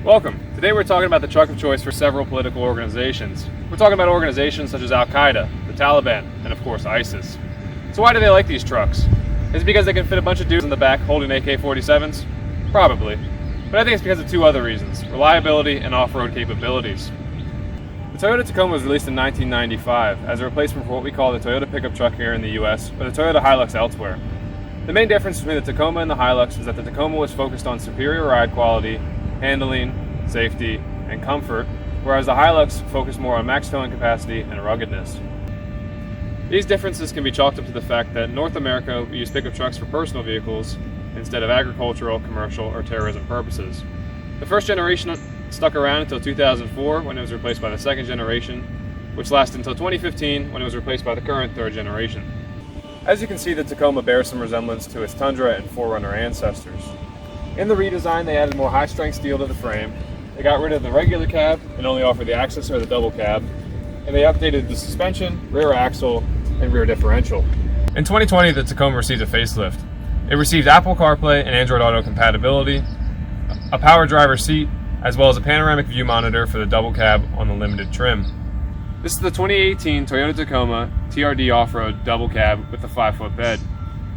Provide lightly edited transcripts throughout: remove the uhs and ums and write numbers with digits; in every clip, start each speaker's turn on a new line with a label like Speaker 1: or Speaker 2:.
Speaker 1: Welcome. Today we're talking about the truck of choice for several political organizations. We're talking about organizations such as Al-Qaeda, the Taliban, and of course ISIS. So why do they like these trucks? Is it because they can fit a bunch of dudes in the back holding AK-47s? Probably. But I think it's because of two other reasons: reliability and off-road capabilities. The Toyota Tacoma was released in 1995 as a replacement for what we call the Toyota pickup truck here in the US, or the Toyota Hilux elsewhere. The main difference between the Tacoma and the Hilux is that the Tacoma was focused on superior ride quality, handling, safety, and comfort, whereas the Hilux focused more on max towing capacity and ruggedness. These differences can be chalked up to the fact that in North America we use pickup trucks for personal vehicles instead of agricultural, commercial, or terrorism purposes. The first generation stuck around until 2004 when it was replaced by the second generation, which lasted until 2015 when it was replaced by the current third generation. As you can see, the Tacoma bears some resemblance to its Tundra and 4Runner ancestors. In the redesign, they added more high-strength steel to the frame, they got rid of the regular cab and only offered the access or the double cab, and they updated the suspension, rear axle, and rear differential. In 2020, the Tacoma received a facelift. It received Apple CarPlay and Android Auto compatibility, a power driver seat, as well as a panoramic view monitor for the double cab on the limited trim. This is the 2018 Toyota Tacoma TRD off-road double cab with a 5-foot bed.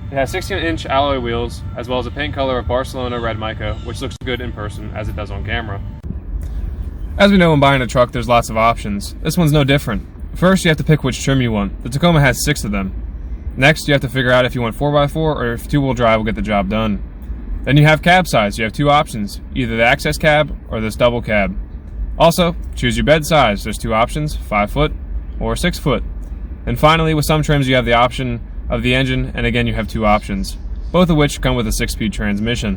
Speaker 1: It has 16-inch alloy wheels, as well as a paint color of Barcelona red mica, which looks good in person as it does on camera. As we know, when buying a truck, there's lots of options. This one's no different. First, you have to pick which trim you want. The Tacoma has 6 of them. Next, you have to figure out if you want 4x4 or if 2-wheel drive will get the job done. Then you have cab size. You have 2 options, either the access cab or this double cab. Also, choose your bed size. There's 2 options, 5-foot or 6-foot. And finally, with some trims, you have the option of the engine, and again you have 2 options, both of which come with a 6-speed transmission.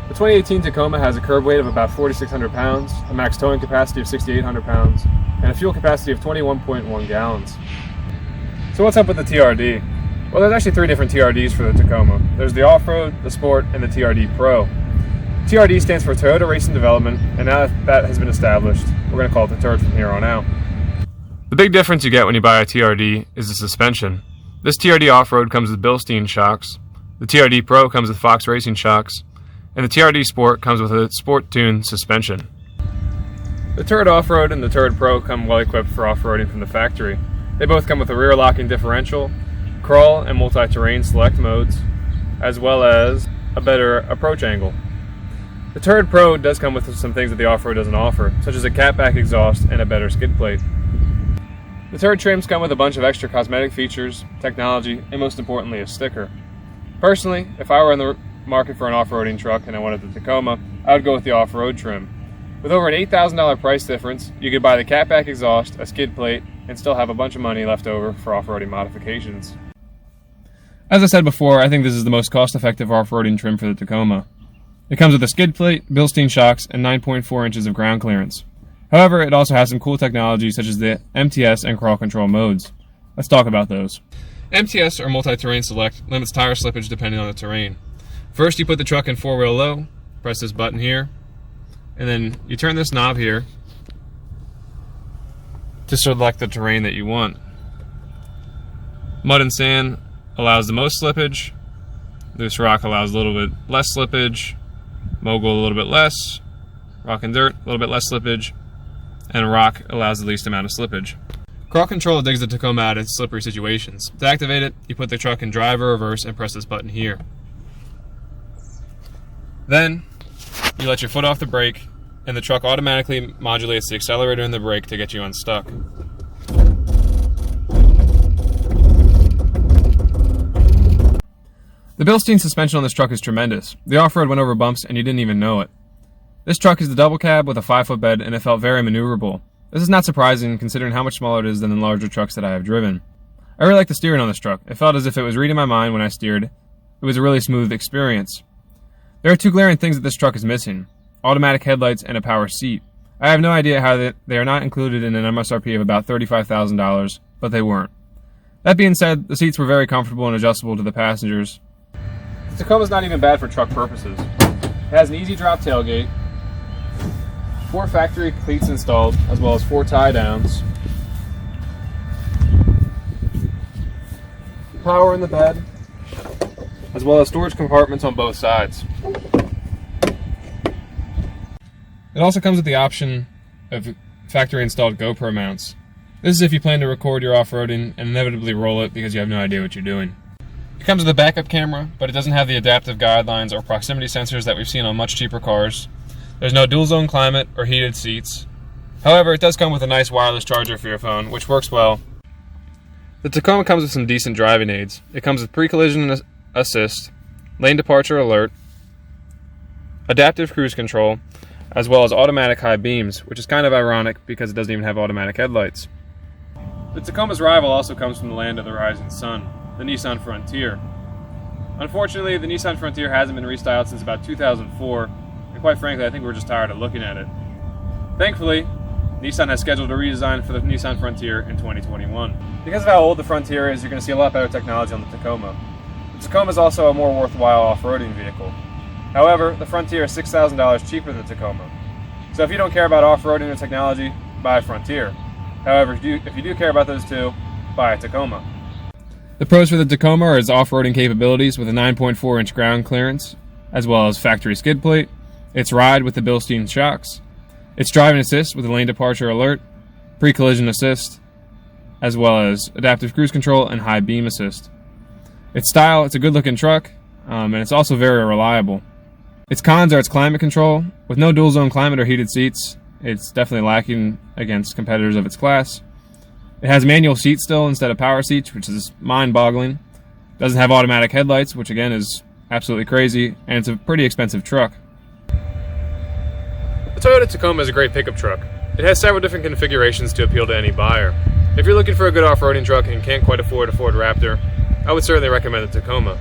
Speaker 1: The 2018 Tacoma has a curb weight of about 4,600 pounds, a max towing capacity of 6,800 pounds, and a fuel capacity of 21.1 gallons. So what's up with the TRD? Well, there's actually 3 different TRDs for the Tacoma. There's the Off-Road, the Sport, and the TRD Pro. TRD stands for Toyota Racing Development, and now that has been established, we're going to call it the Turd from here on out. The big difference you get when you buy a TRD is the suspension. This TRD Off-Road comes with Bilstein shocks, the TRD Pro comes with Fox Racing shocks, and the TRD Sport comes with a Sport Tune suspension. The Turd Off-Road and the Turd Pro come well equipped for off-roading from the factory. They both come with a rear locking differential, crawl and multi-terrain select modes, as well as a better approach angle. The Turd Pro does come with some things that the Off-Road doesn't offer, such as a catback exhaust and a better skid plate. The Turd trims come with a bunch of extra cosmetic features, technology, and most importantly, a sticker. Personally, if I were in the market for an off-roading truck and I wanted the Tacoma, I would go with the off-road trim. With over an $8,000 price difference, you could buy the catback exhaust, a skid plate, and still have a bunch of money left over for off-roading modifications. As I said before, I think this is the most cost-effective off-roading trim for the Tacoma. It comes with a skid plate, Bilstein shocks, and 9.4 inches of ground clearance. However, it also has some cool technology such as the MTS and crawl control modes. Let's talk about those. MTS, or multi-terrain select, limits tire slippage depending on the terrain. First, you put the truck in 4-wheel low, press this button here, and then you turn this knob here to select the terrain that you want. Mud and sand allows the most slippage, loose rock allows a little bit less slippage, mogul a little bit less, rock and dirt a little bit less slippage, and rock allows the least amount of slippage. Crawl control digs the Tacoma out of slippery situations. To activate it, you put the truck in drive or reverse and press this button here. Then, you let your foot off the brake, and the truck automatically modulates the accelerator and the brake to get you unstuck. The Bilstein suspension on this truck is tremendous. The off-road went over bumps and you didn't even know it. This truck is the double cab with a 5-foot bed and it felt very maneuverable. This is not surprising considering how much smaller it is than the larger trucks that I have driven. I really like the steering on this truck. It felt as if it was reading my mind when I steered. It was a really smooth experience. There are 2 glaring things that this truck is missing: automatic headlights and a power seat. I have no idea how they are not included in an MSRP of about $35,000, but they weren't. That being said, the seats were very comfortable and adjustable to the passengers. The Tacoma's not even bad for truck purposes. It has an easy drop tailgate, 4 factory cleats installed, as well as 4 tie downs, power in the bed, as well as storage compartments on both sides. It also comes with the option of factory installed GoPro mounts. This is if you plan to record your off-roading and inevitably roll it because you have no idea what you're doing. It comes with a backup camera, but it doesn't have the adaptive guidelines or proximity sensors that we've seen on much cheaper cars. There's no dual zone climate or heated seats. However, it does come with a nice wireless charger for your phone, which works well. The Tacoma comes with some decent driving aids. It comes with pre-collision assist, lane departure alert, adaptive cruise control, as well as automatic high beams, which is kind of ironic because it doesn't even have automatic headlights. The Tacoma's rival also comes from the land of the rising sun, the Nissan Frontier. Unfortunately, the Nissan Frontier hasn't been restyled since about 2004, and quite frankly, I think we're just tired of looking at it. Thankfully, Nissan has scheduled a redesign for the Nissan Frontier in 2021. Because of how old the Frontier is, you're going to see a lot better technology on the Tacoma. The Tacoma is also a more worthwhile off-roading vehicle. However, the Frontier is $6,000 cheaper than the Tacoma. So if you don't care about off-roading or technology, buy a Frontier. However, if you do care about those two, buy a Tacoma. The pros for the Tacoma are its off-roading capabilities with a 9.4-inch ground clearance, as well as factory skid plate, its ride with the Bilstein shocks, its driving assist with a lane departure alert, pre-collision assist, as well as adaptive cruise control and high beam assist. Its style, it's a good-looking truck, and it's also very reliable. Its cons are its climate control. With no dual-zone climate or heated seats, it's definitely lacking against competitors of its class. It has manual seats still instead of power seats, which is mind-boggling. Doesn't have automatic headlights, which again is absolutely crazy, and it's a pretty expensive truck. The Toyota Tacoma is a great pickup truck. It has several different configurations to appeal to any buyer. If you're looking for a good off-roading truck and can't quite afford a Ford Raptor, I would certainly recommend the Tacoma.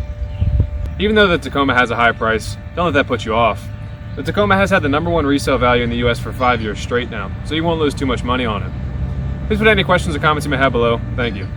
Speaker 1: Even though the Tacoma has a high price, don't let that put you off. The Tacoma has had the #1 resale value in the US for 5 years straight now, so you won't lose too much money on it. Please put any questions or comments you may have below. Thank you.